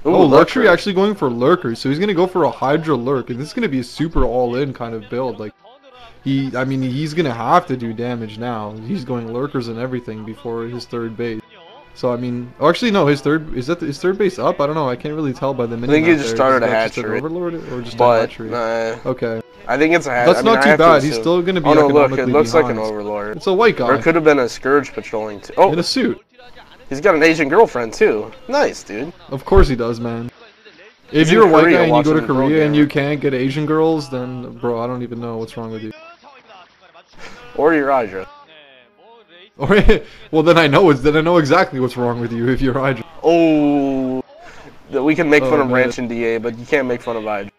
Ooh, Oh, Luxury Lurker. actually going for Lurkers, so he's gonna go for a Hydra Lurk, and this is gonna be a super all-in kind of build. Like, I mean, he's gonna have to do damage now. He's going Lurkers and everything before his third base. So I mean, oh, actually no, his third base up? I don't know. I can't really tell by the I think he mini-map just there. started a Is that just an hatchery, Overlord or just a but hatchery? Okay. I think it's a hatchery. That's I mean, not I too have to bad. He's assume. still gonna be Oh no, look, economically it looks like behind. an Overlord. It's a white Or guy it could have been a Scourge patrolling too. Oh, in a suit. he's got an Asian girlfriend too. Nice, dude. Of course he does, man. He's If in you're a white Korea guy and you go to watching Korea and Pro you Gamer. can't get Asian girls, then bro, I don't even know what's wrong with you. Or your Hydra. Or well, then I know exactly what's wrong with you if you're Hydra. Oh, we can make fun Oh, of man. Ranch and DA, but you can't make fun of Hydra.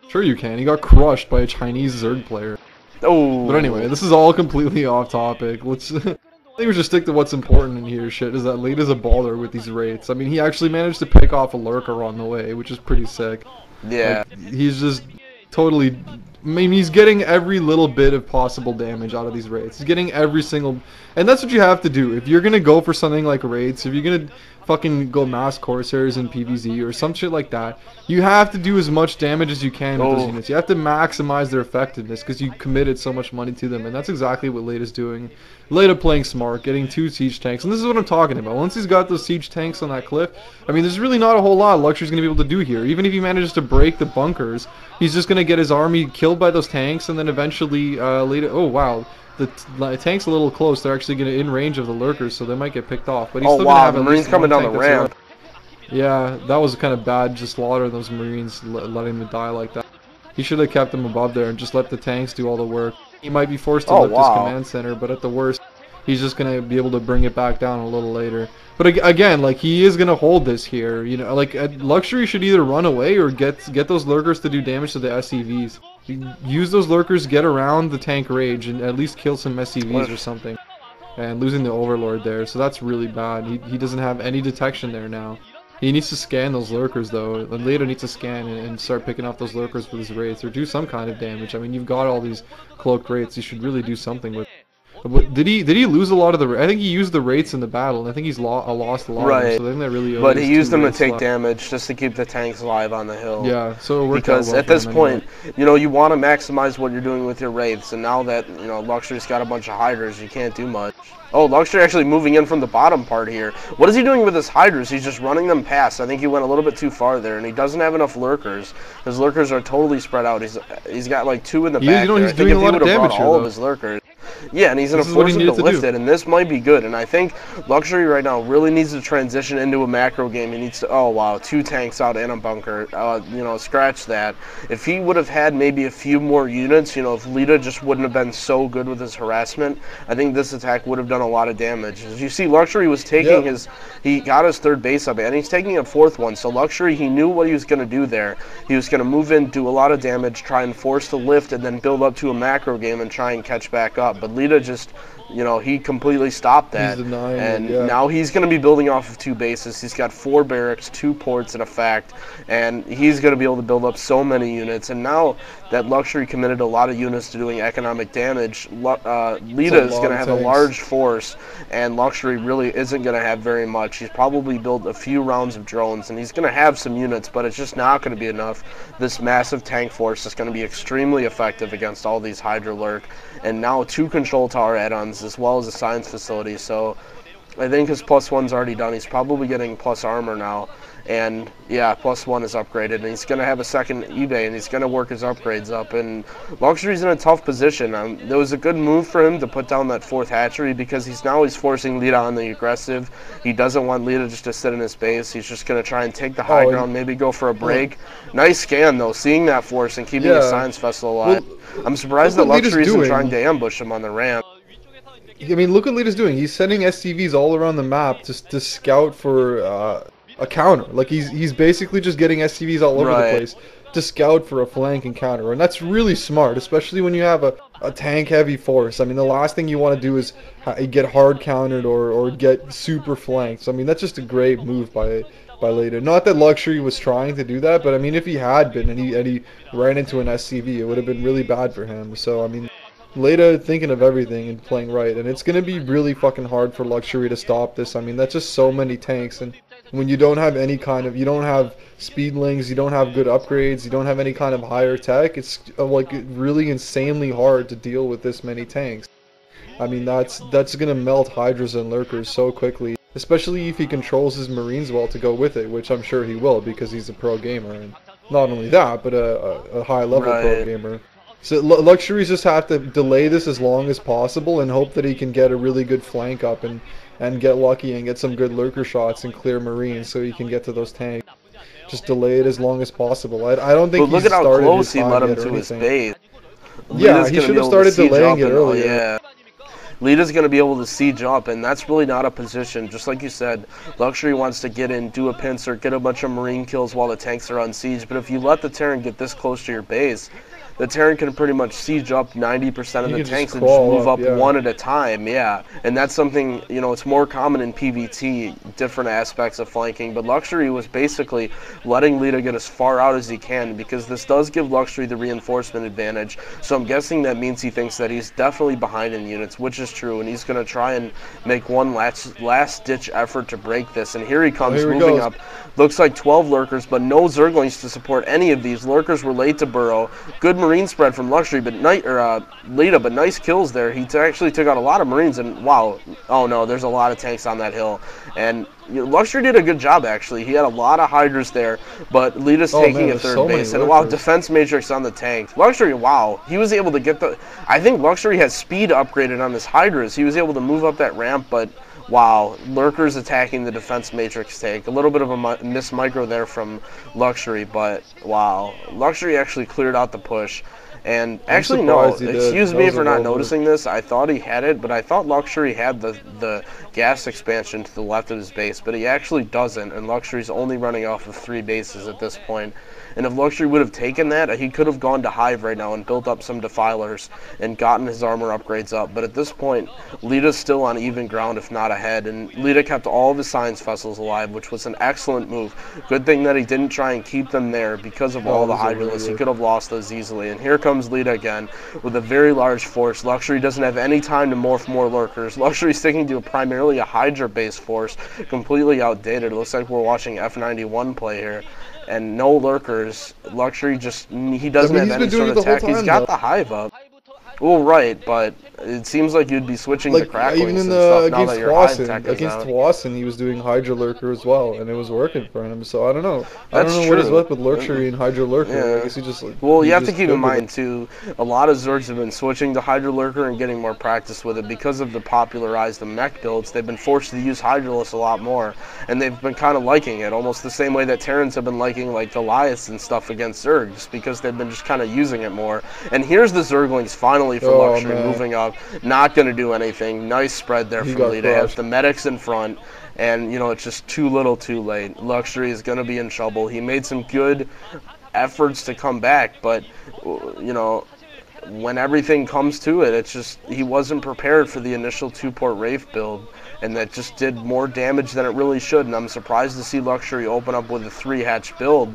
Sure you can. He got crushed by a Chinese Zerg player. Oh. But anyway, this is all completely off topic. Let's. I think we should stick to what's important in here. Shit is that Leta's a baller with these rates. I mean, he actually managed to pick off a lurker on the way, which is pretty sick. Yeah. Like, he's just totally. I mean, he's getting every little bit of possible damage out of these raids. He's getting every single, and that's what you have to do if you're gonna go for something like raids. If you're gonna fucking go mass Corsairs in PvZ or some shit like that, you have to do as much damage as you can with those units. You have to maximize their effectiveness because you committed so much money to them, and that's exactly what Leta's doing. Leta playing smart, getting 2 siege tanks, and this is what I'm talking about. Once he's got those siege tanks on that cliff, I mean, there's really not a whole lot Luxury's gonna be able to do here. Even if he manages to break the bunkers, he's just gonna get his army killed by those tanks, and then eventually Leta. Oh wow. The tank's a little close. They're actually gonna in range of the lurkers, so they might get picked off. But he's still gonna have the at Marine's least coming one down the tank that's ramp. around. Yeah, that was kind of bad. Just slaughtering those Marines, letting them die like that. He should have kept them above there and just let the tanks do all the work. He might be forced to lift his command center, but at the worst, he's just gonna be able to bring it back down a little later. But again, like, he is gonna hold this here. You know, like, Luxury should either run away or get those lurkers to do damage to the SCVs. Use those lurkers, get around the tank rage, and at least kill some SCVs or something. And losing the Overlord there, so that's really bad. He doesn't have any detection there now. He needs to scan those lurkers though, and Leta needs to scan and start picking off those lurkers with his raids, or do some kind of damage. I mean, you've got all these cloaked raids, you should really do something with. But did he lose a lot of the? I think he used the rates in the battle, and I think he's lost a lot. Of them, so I think that really. But he used them to take damage just to keep the tanks alive on the hill. Yeah, so it worked because out well at this for him point, anyway. you know, you want to maximize what you're doing with your wraiths, and now that you know Luxury's got a bunch of hydras, you can't do much. Oh, Luxury actually moving in from the bottom part here. What is he doing with his hydras? He's just running them past. I think he went a little bit too far there, and he doesn't have enough lurkers. His lurkers are totally spread out. He's got like 2 in the back. You know, he's I think doing if a he lot of would have damage brought here, all of though. his lurkers. Yeah, and he's going This to is what force he him to needed to lift do. it, and this might be good. And I think Luxury right now really needs to transition into a macro game. He needs to, oh wow, 2 tanks out and a bunker. You know, scratch that. If he would have had maybe a few more units, you know, if Leta just wouldn't have been so good with his harassment, I think this attack would have done a lot of damage. As you see, Luxury was taking he got his 3rd base up, and he's taking a 4th one. So Luxury, he knew what he was going to do there. He was going to move in, do a lot of damage, try and force the lift, and then build up to a macro game and try and catch back up. But Leta just, you know, he completely stopped that. He's denying and it, yeah. now he's going to be building off of 2 bases. He's got 4 barracks, 2 ports in effect, and he's going to be able to build up so many units. And now that Luxury committed a lot of units to doing economic damage, Leta is going to have a large force, and Luxury really isn't going to have very much. He's probably built a few rounds of drones, and he's going to have some units, but it's just not going to be enough. This massive tank force is going to be extremely effective against all these Hydra Lurk, and now 2 control tower add-ons as well as a science facility. So I think his +1's already done. He's probably getting plus armor now. And yeah, +1 is upgraded, and he's going to have a 2nd eBay, and he's going to work his upgrades up. And Luxury's in a tough position. There was a good move for him to put down that 4th hatchery, because he's forcing Leta on the aggressive. He doesn't want Leta just to sit in his base. He's just going to try and take the high ground, maybe go for a break. Nice scan, though, seeing that force and keeping his science vessel alive. I'm surprised that Luxury isn't trying to ambush him on the ramp. I mean, look what Leta's doing. He's sending SCVs all around the map to scout for a counter. Like, he's basically just getting SCVs all over the place to scout for a flank and counter, and that's really smart, especially when you have a tank heavy force. I mean, the last thing you want to do is get hard countered or get super flanked. So I mean, that's just a great move by Leta. Not that Luxury was trying to do that, but I mean, if he had been and he ran into an SCV, it would have been really bad for him. So I mean, Leta thinking of everything and playing right, and it's going to be really fucking hard for Luxury to stop this. I mean, that's just so many tanks, and When you don't have any kind of, you don't have speedlings, you don't have good upgrades, you don't have any kind of higher tech, it's like really insanely hard to deal with this many tanks. I mean, that's gonna melt Hydras and Lurkers so quickly, especially if he controls his Marines well to go with it, which I'm sure he will because he's a pro gamer, and not only that, but a high level pro gamer. So Luxuries just have to delay this as long as possible and hope that he can get a really good flank up and get lucky and get some good lurker shots and clear Marines so he can get to those tanks. Just delay it as long as possible. I don't think he's started his time yet or anything. But look at how close he let him to his base. Yeah, he should have started delaying it earlier. Yeah. Leta's going to be able to siege up, and that's really not a position. Just like you said, Luxury wants to get in, do a pincer, get a bunch of Marine kills while the tanks are on siege. But if you let the Terran get this close to your base, the Terran can pretty much siege up 90% of the tanks and just move up one at a time, yeah. And that's something, you know, it's more common in PvT, different aspects of flanking. But Luxury was basically letting Leta get as far out as he can because this does give Luxury the reinforcement advantage. So I'm guessing that means he thinks that he's definitely behind in units, which is true. And he's going to try and make one last-ditch effort to break this. And here he comes, moving up. Looks like 12 Lurkers, but no Zerglings to support any of these. Lurkers were late to burrow. Good Marine spread from Luxury, but Leta, but nice kills there. He actually took out a lot of Marines, and wow, oh no, there's a lot of tanks on that hill. And you know, Luxury did a good job, actually. He had a lot of Hydras there, but Leta's taking a third base. And wow, defense matrix on the tank. Luxury, wow, he was able to get the... I think Luxury has speed upgraded on his Hydras. He was able to move up that ramp, but... Wow, Lurkers attacking the defense matrix tank. A little bit of a miss micro there from Luxury, but wow. Luxury actually cleared out the push. And actually, no, excuse me for not noticing this. I thought he had it, but I thought Luxury had the gas expansion to the left of his base, but he actually doesn't, and Luxury's only running off of 3 bases at this point. And if Luxury would have taken that, he could have gone to Hive right now and built up some Defilers and gotten his armor upgrades up. But at this point, Leta's still on even ground, if not ahead. And Leta kept all of his Science Vessels alive, which was an excellent move. Good thing that he didn't try and keep them there because of all the Hydralists. He could have lost those easily. And here comes Leta again with a very large force. Luxury doesn't have any time to morph more Lurkers. Luxury sticking to primarily a Hydra-based force, completely outdated. It looks like we're watching F91 play here. And no Lurkers. Luxury just, he doesn't have any sort of tech. He's got the Hive up. Well, right, but it seems like you'd be switching the cracklings even in and stuff now that your Hive tech is against out. Twassen, he was doing Hydra Lurker as well, and it was working for him. So I don't know. I don't know what is up with Luxury and Hydra Lurker. Yeah. I guess he just well, you have to keep in mind too. A lot of Zergs have been switching to Hydra Lurker and getting more practice with it because of the popularized mech builds. They've been forced to use Hydralists a lot more, and they've been kind of liking it, almost the same way that Terrans have been liking like Goliaths and stuff against Zergs because they've been just kind of using it more. And here's the Zerglings finally for Luxury moving up, not going to do anything. Nice spread there from Leta. Has the medics in front, and you know it's just too little, too late. Luxury is going to be in trouble. He made some good efforts to come back, but you know, when everything comes to it, it's just he wasn't prepared for the initial 2-port Wraith build, and that just did more damage than it really should. And I'm surprised to see Luxury open up with a 3-hatch build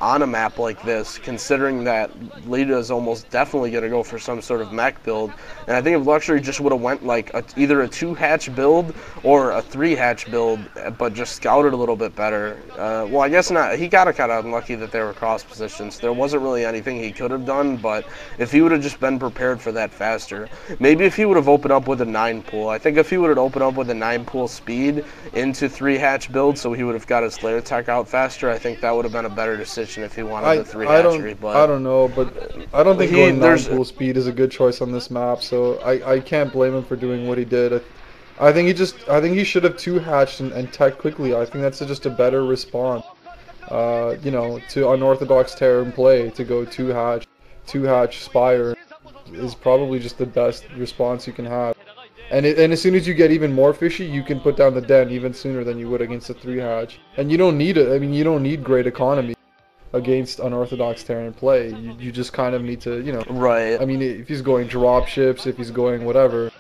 on a map like this, considering that Leta is almost definitely going to go for some sort of mech build. And I think if Luxury just would have went like either a 2-hatch build or a 3-hatch build, but just scouted a little bit better. Well, I guess not. He got kind of unlucky that they were cross positions. There wasn't really anything he could have done, but if he would have just been prepared for that faster, maybe if he would have opened up with a 9-pool. I think if he would have opened up with a 9-pool speed into 3-hatch build, so he would have got his Slayer tech out faster, I think that would have been a better decision if he wanted the 3-hatchery. I don't know, but I don't think going 9-pool speed is a good choice on this map, so I can't blame him for doing what he did. I think he should have 2-hatched and tech quickly. I think that's just a better response, you know, to unorthodox Terran play. To go 2-hatch Spire is probably just the best response you can have. And as soon as you get even more fishy, you can put down the den even sooner than you would against a 3-hatch. And you don't need it. I mean, you don't need great economy against unorthodox Terran play. You just kind of need to, you know. Right. I mean, if he's going drop ships, if he's going whatever,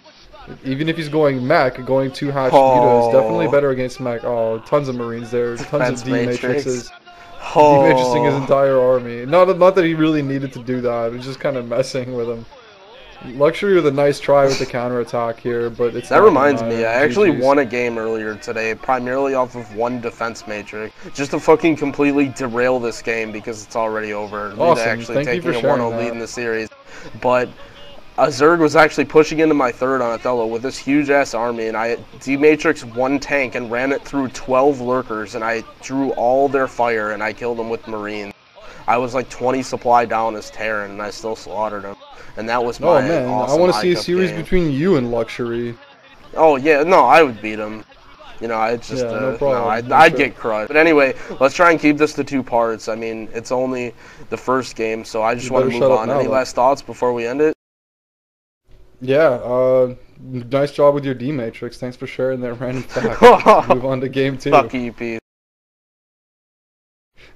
even if he's going mech, going 2-hatch Vita is definitely better against mech. Oh, tons of Marines there, tons of D-matrixes. D-matrixing his entire army. Not that he really needed to do that. It was just kind of messing with him. Luxury with a nice try with the counterattack here, but it's That not reminds gonna me, matter. I actually GG's. won a game earlier today, primarily off of one defense matrix, just to fucking completely derail this game because it's already over. Leta Awesome. actually Thank you taking for a sharing 1-0 lead that. in the series, but a Zerg was actually pushing into my third on Othello with this huge-ass army, and I dematrixed one tank and ran it through 12 lurkers, and I drew all their fire, and I killed them with Marines. I was like 20 supply down as Terran, and I still slaughtered him. And that was my Oh man, awesome I want to see a iCup series game. between you and Luxury. Oh, yeah, no, I would beat him. You know, I just, Yeah, no no, problem. I'd get crushed. But anyway, let's try and keep this to 2 parts. I mean, it's only the first game, so I just want to move on. Any last thoughts before we end it? Yeah, nice job with your D Matrix. Thanks for sharing that random fact. Let's move on to game 2. Fuck you, peace.